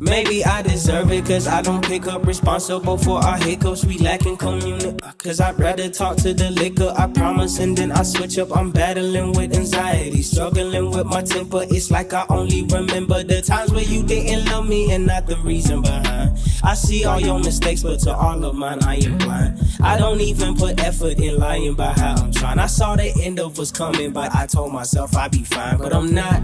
Maybe I deserve it, cause I don't pick up responsible for our hiccups. We lacking community, cause I'd rather talk to the liquor, I promise, and then I switch up. I'm battling with anxiety, struggling with my temper. It's like I only remember the times where you didn't love me and not the reason behind. I see all your mistakes, but to all of mine I am blind. I don't even put effort in lying about how I'm trying. I saw the end of us coming, but I told myself I'd be fine, but I'm not.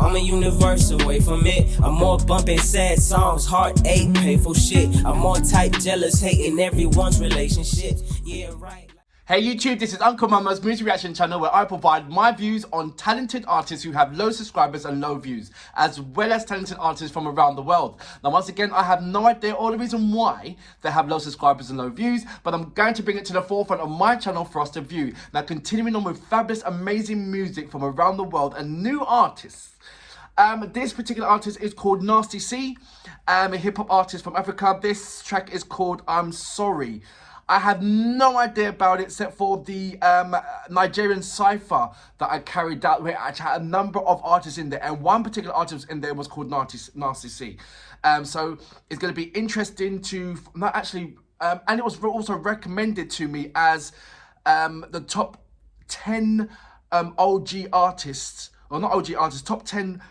I'm a universe away from it. I'm more bumping sad songs, heartache, painful shit. I'm more type jealous, hating everyone's relationship. Yeah, right. Hey YouTube, this is Uncle Mama's music reaction channel where I provide my views on talented artists who have low subscribers and low views, as well as talented artists from around the world. Now once again, I have no idea or the reason why they have low subscribers and low views, but I'm going to bring it to the forefront of my channel for us to view. Now continuing on with fabulous, amazing music from around the world and new artists. This particular artist is called Nasty C, a hip-hop artist from Africa. This track is called I'm Sorry. I have no idea about it except for the Nigerian cipher that I carried out, where I had a number of artists in there, and one particular artist in there was called Nasty C. So it's going to be interesting to not actually, and it was also recommended to me as the top 10 OG artists, or not OG artists, top 10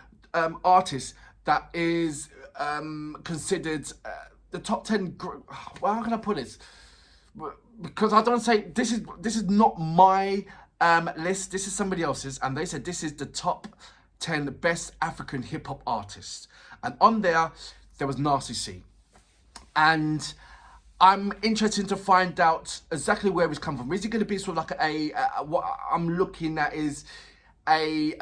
artists that is considered the top 10. Well, how can I put this? Because I don't say this is not my list. This is somebody else's, and they said this is the top 10 best African hip hop artists, and on there was Nasty C, and I'm interested to find out exactly where he's come from. Is it going to be sort of like a what I'm looking at is an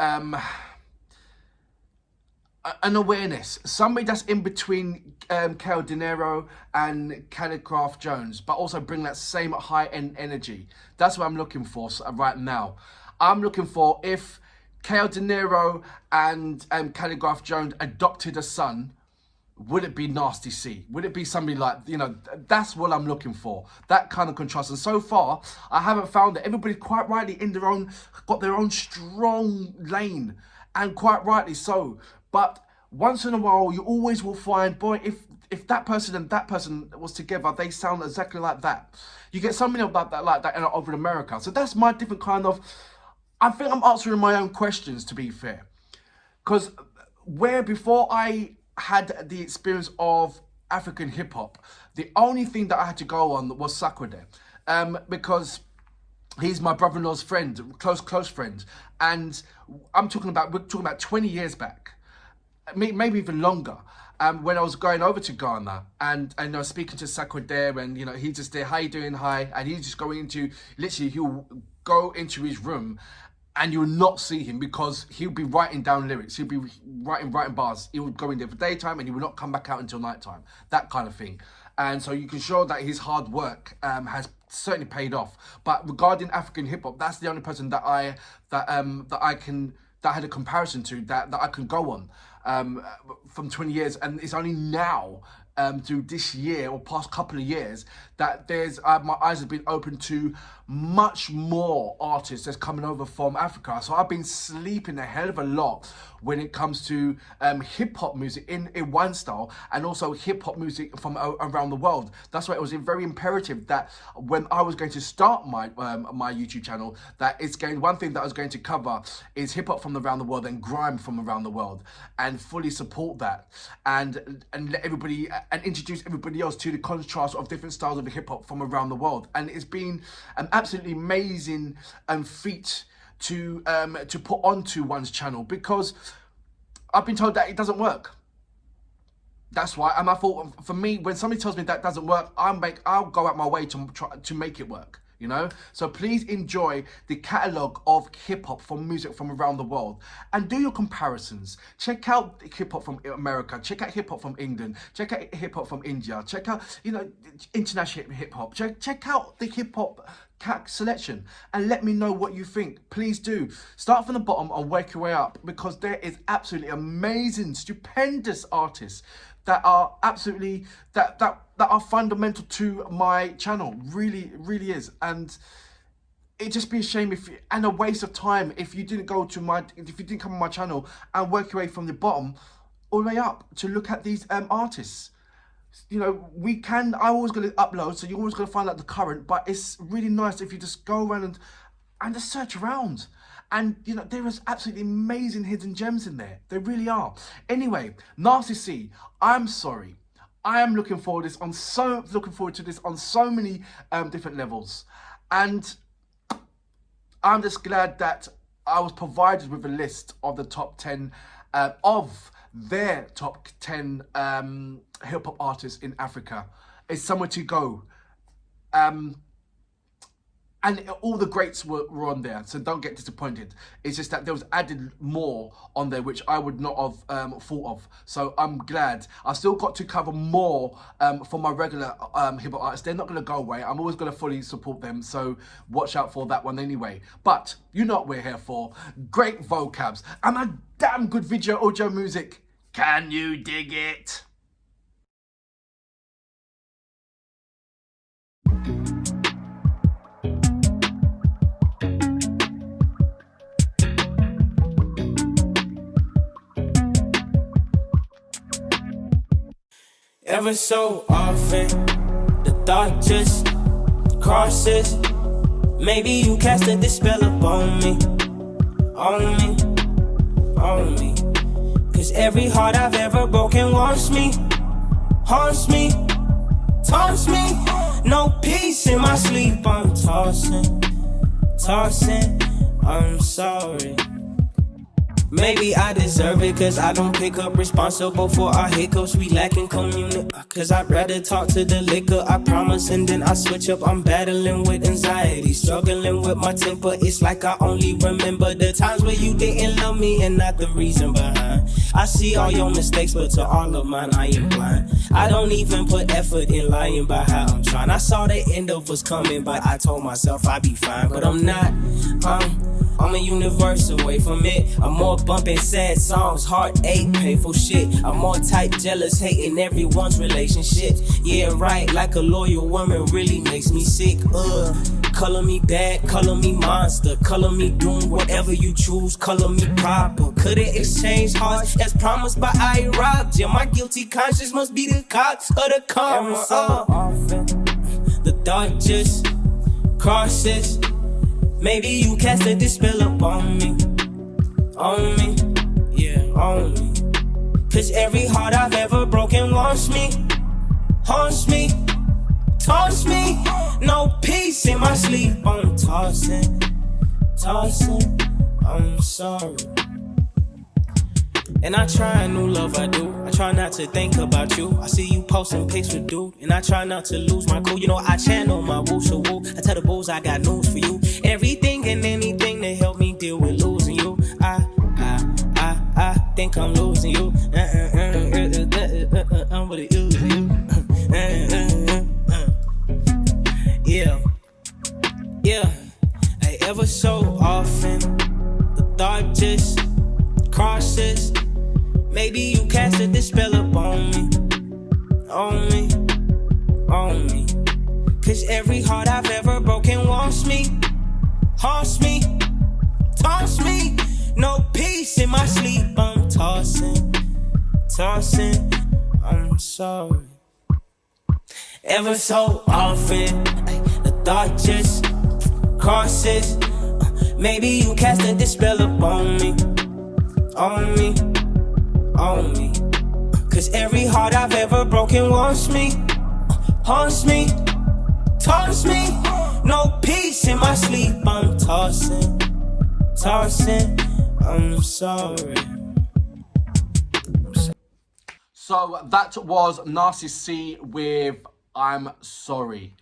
awareness, somebody that's in between Kel Dinero and Calligraph Jones, but also bring that same high-end energy. That's what I'm looking for right now. I'm looking for, if Kel Dinero and Calligraph Jones adopted a son, would it be Nasty C? Would it be somebody like, you know, that's what I'm looking for, that kind of contrast. And so far, I haven't found it. Everybody's quite rightly in their own, got their own strong lane, and quite rightly so. But once in a while, you always will find, boy, if that person and that person was together, they sound exactly like that. You get so many of that like that over in America. So that's my different kind of, I think I'm answering my own questions, to be fair. Because where before I had the experience of African hip hop, the only thing that I had to go on was Sakwade. Because he's my brother-in-law's friend, close friend. And we're talking about 20 years back. Maybe even longer, when I was going over to Ghana and I was speaking to Sakwa there, and you know, he's just there, how you doing, hi, and he's just going into, literally he'll go into his room and you'll not see him because he'll be writing down lyrics, he'll be writing bars. He would go in there for daytime and he will not come back out until nighttime, that kind of thing. And so you can show that his hard work has certainly paid off. But regarding African hip hop, that's the only person that I had a comparison to, that I can go on from 20 years, and it's only now through this year or past couple of years that there's my eyes have been open to much more artists that's coming over from Africa. So I've been sleeping a hell of a lot when it comes to hip-hop music in one style, and also hip-hop music from around the world. That's why it was very imperative that when I was going to start my my YouTube channel, that one thing that I was going to cover is hip-hop from around the world and grime from around the world, and fully support that, and let everybody and introduce everybody else to the contrast of different styles of hip-hop from around the world. And it's been an absolutely amazing feat to put onto one's channel, because I've been told that it doesn't work. That's why, and I thought, for me, when somebody tells me that doesn't work, I'll go out my way to try to make it work. You know, so please enjoy the catalogue of hip-hop from music from around the world, and do your comparisons. Check out hip-hop from America, check out hip-hop from England, check out hip-hop from India, check out, you know, international hip-hop, check out the hip-hop selection, and let me know what you think. Please do. Start from the bottom and work your way up, because there is absolutely amazing, stupendous artists that are absolutely that are fundamental to my channel. Really is. And it'd just be a shame and a waste of time if you didn't come on my channel and work your way from the bottom all the way up to look at these artists. You know, I'm always going to upload, so you're always going to find out the current, but it's really nice if you just go around and just search around. And, you know, there is absolutely amazing hidden gems in there. There really are. Anyway, Nasty C, I'm sorry. I am looking forward to this on so many different levels. And I'm just glad that I was provided with a list of the top 10 of their top 10 hip-hop artists in Africa. It's somewhere to go. And all the greats were on there, so don't get disappointed. It's just that there was added more on there, which I would not have thought of. So I'm glad. I've still got to cover more for my regular hip-hop artists. They're not going to go away. I'm always going to fully support them, so watch out for that one anyway. But you know what we're here for. Great vocabs and a damn good audio music. Can you dig it? Ever so often, the thought just crosses. Maybe you casted this spell upon me, on me, on me. Cause every heart I've ever broken wants me, haunts me, taunts me. No peace in my sleep, I'm tossing, I'm sorry. Maybe I deserve it, cause I don't pick up responsible for our hiccups. We lacking community, cause I'd rather talk to the liquor. I promise and then I switch up. I'm battling with anxiety, struggling with my temper. It's like I only remember the times where you didn't love me and not the reason behind. I see all your mistakes, but to all of mine I am blind. I don't even put effort in lying about how I'm trying. I saw the end of what's coming, but I told myself I'd be fine. But I'm not, I'm a universe away from it. I'm more bumping sad songs, heartache, painful shit. I'm more type jealous, hating everyone's relationship. Yeah, right, like a loyal woman really makes me sick. Color me bad, color me monster, color me doom, whatever you choose, color me proper. Couldn't exchange hearts as promised, but I robbed you. My guilty conscience must be the cops of the karma. Every so often, the thought just crosses. Maybe you casted this spell upon me, yeah, on me. Cause every heart I've ever broken wants me, haunts me, taunts me. No peace in my sleep, I'm tossing, I'm sorry. And I try a new love, I do. I try not to think about you. I see you posting pics with dude, and I try not to lose my cool. You know I channel my woo, so woo. I tell the bulls I got news for you. Everything and anything to help me deal with losing you. I think I'm losing you. I'm gonna use you. Yeah. Hey, ever so often, the thought just crosses. Maybe you casted this spell upon me, on me. Cause every heart I've ever broken wants me, haunts me, taunts me. No peace in my sleep, I'm tossing, I'm sorry. Ever so often, the thought just crosses. Maybe you casted this spell upon me, on me. Cause every heart I've ever broken wants me, haunts me, taunts me. No peace in my sleep, I'm tossing, I'm sorry. So that was Nasty C with I'm Sorry.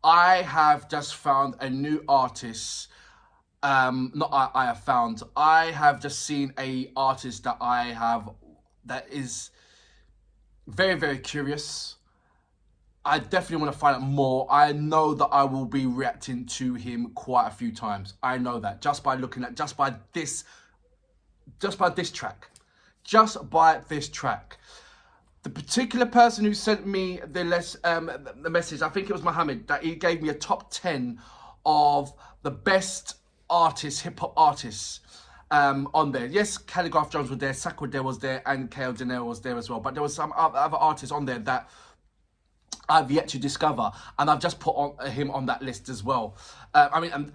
I have just found a new artist. I have just seen a artist that is very, very curious. I definitely want to find out more. I know that I will be reacting to him quite a few times. I know that just by this track. The particular person who sent me the message, I think it was Mohammed, that he gave me a top 10 of the best hip hop artists. on there. Yes, Calligraph Jones was there, Sakwa was there, and KL Janelle was there as well. But there was some other artists on there that I've yet to discover, and I've just put him on that list as well.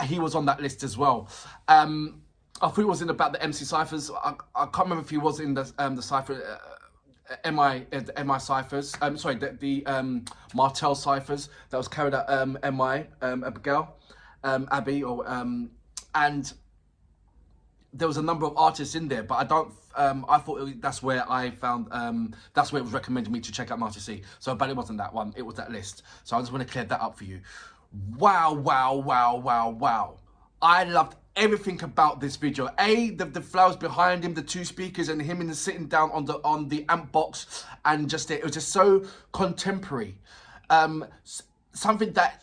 He was on that list as well. I thought he was in about the MC Cyphers. I can't remember if he was in the Cypher, MI Cyphers. The Martel Cyphers that was carried out MI, Abigail, Abby, and there was a number of artists in there, but I don't. I thought that's where I found. That's where it was recommended me to check out Marty C. So, but it wasn't that one. It was that list. So I just want to clear that up for you. Wow, wow, wow, wow, wow! I loved everything about this video. The flowers behind him, the two speakers, and him sitting down on the amp box, and it was just so contemporary. Something that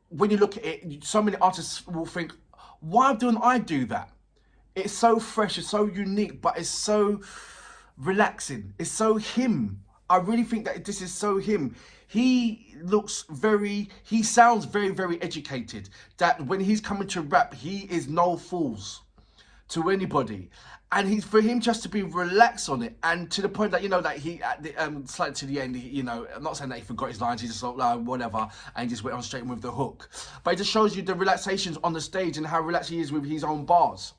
when you look at it, so many artists will think, why don't I do that? It's so fresh, it's so unique, but it's so relaxing. It's so him. I really think that this is so him. He sounds very, very educated. That when he's coming to rap, he is no fools to anybody. And for him just to be relaxed on it, and to the point that, that he, slightly to the end, I'm not saying that he forgot his lines, he just thought, whatever, and he just went on straight with the hook. But it just shows you the relaxations on the stage and how relaxed he is with his own bars.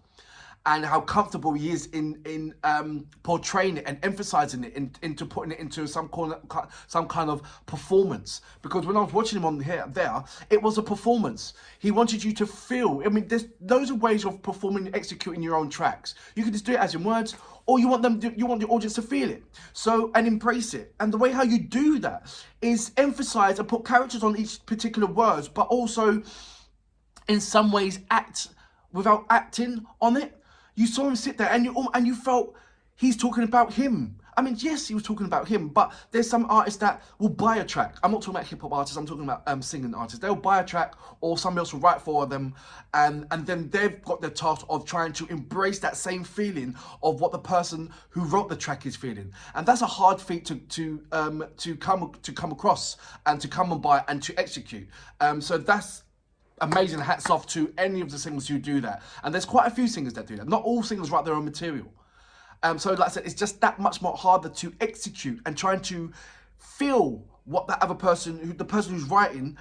And how comfortable he is in portraying it and emphasizing it into putting it into some kind of performance. Because when I was watching him there, it was a performance. He wanted you to feel. There's loads of ways of performing and executing your own tracks. You can just do it as in words, or you want the audience to feel it. And embrace it. And the way how you do that is emphasize and put characters on each particular words, but also in some ways act without acting on it. You saw him sit there and you felt he's talking about him. Yes, he was talking about him, but there's some artists that will buy a track. I'm not talking about hip-hop artists, I'm talking about singing artists. They'll buy a track or somebody else will write for them, and then they've got the task of trying to embrace that same feeling of what the person who wrote the track is feeling. And that's a hard feat to come across and to come and buy and to execute. So that's amazing. Hats off to any of the singers who do that. And there's quite a few singers that do that. Not all singers write their own material. So like I said, it's just that much more harder to execute and trying to feel what that other person, the person who's writing,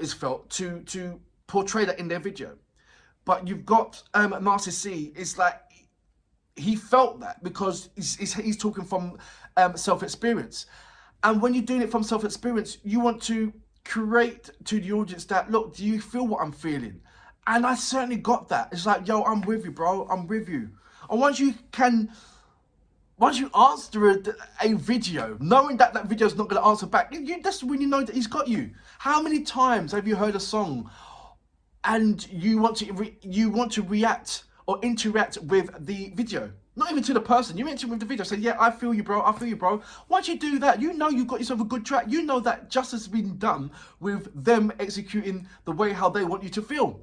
is felt to portray that in their video. But you've got Nasty C. It's like he felt that because he's talking from self-experience. And when you're doing it from self-experience, you want to create to the audience that, look, do you feel what I'm feeling? And I certainly got that. It's like, yo, I'm with you, bro. I'm with you. And once you answer a video, knowing that that video is not going to answer back, that's when you know that he's got you. How many times have you heard a song and you want to react or interact with the video? Not even to the person, you interact with the video. Say, yeah, I feel you, bro. I feel you, bro. Once you do that, you know you've got yourself a good track. You know that justice has been done with them executing the way how they want you to feel.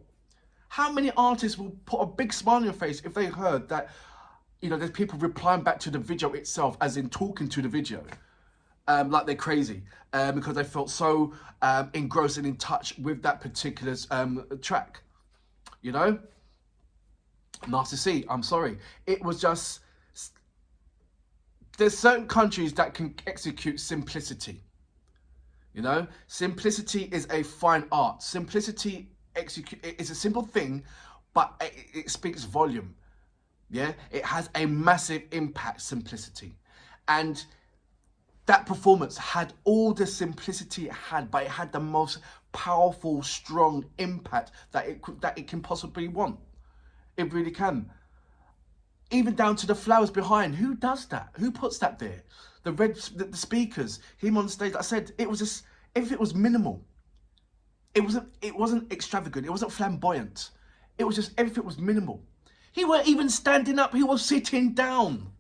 How many artists will put a big smile on your face if they heard that, there's people replying back to the video itself, as in talking to the video, like they're crazy, because they felt so engrossed and in touch with that particular track, Nasty C, I'm sorry. It was just, there's certain countries that can execute simplicity. Simplicity is a fine art. Simplicity is a simple thing, but it speaks volume. Yeah, it has a massive impact, simplicity. And that performance had all the simplicity it had, but it had the most powerful, strong impact that it can possibly want. It really can. Even down to the flowers behind. Who does that? Who puts that there? The speakers, him on stage. Like I said, it was just, everything was minimal. It wasn't extravagant. It wasn't flamboyant. It was just, everything was minimal. He weren't even standing up. He was sitting down.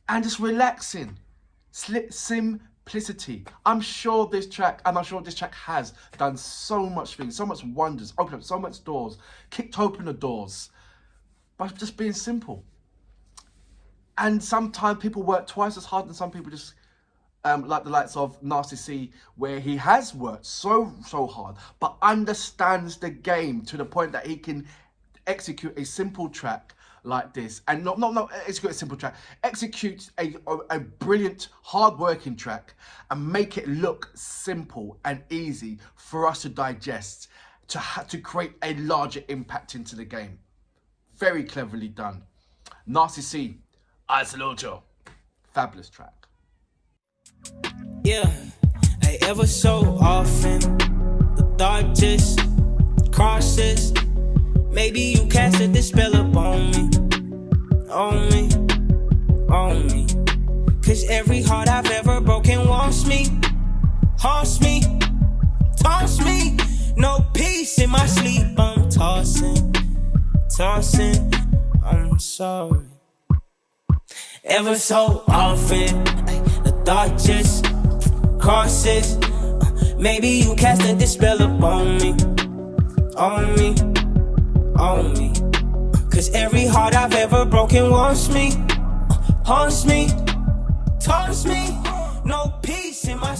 And just relaxing. Simplicity. I'm sure this track has done so much things, so much wonders, opened up so much doors, kicked open the doors, by just being simple. And sometimes people work twice as hard, and some people just, like the likes of Nasty C, where he has worked so hard, but understands the game to the point that he can execute a simple track like this, and not execute a simple track, execute a brilliant, hard-working track, and make it look simple and easy for us to digest, to create a larger impact into the game. Very cleverly done. Nasty C, I salute you. Fabulous track. Yeah, I ever so often the thought just crosses. Maybe you casted this spell upon me, on me, on me. Cause every heart I've ever broken wants me, haunts me, taunts me. No peace in my sleep, I'm tossing, I'm sorry. Ever so often, the thought just crosses. Maybe you casted this spell upon me, on me, on me. Cause every heart I've ever broken wants me, haunts me, taunts me. No peace in my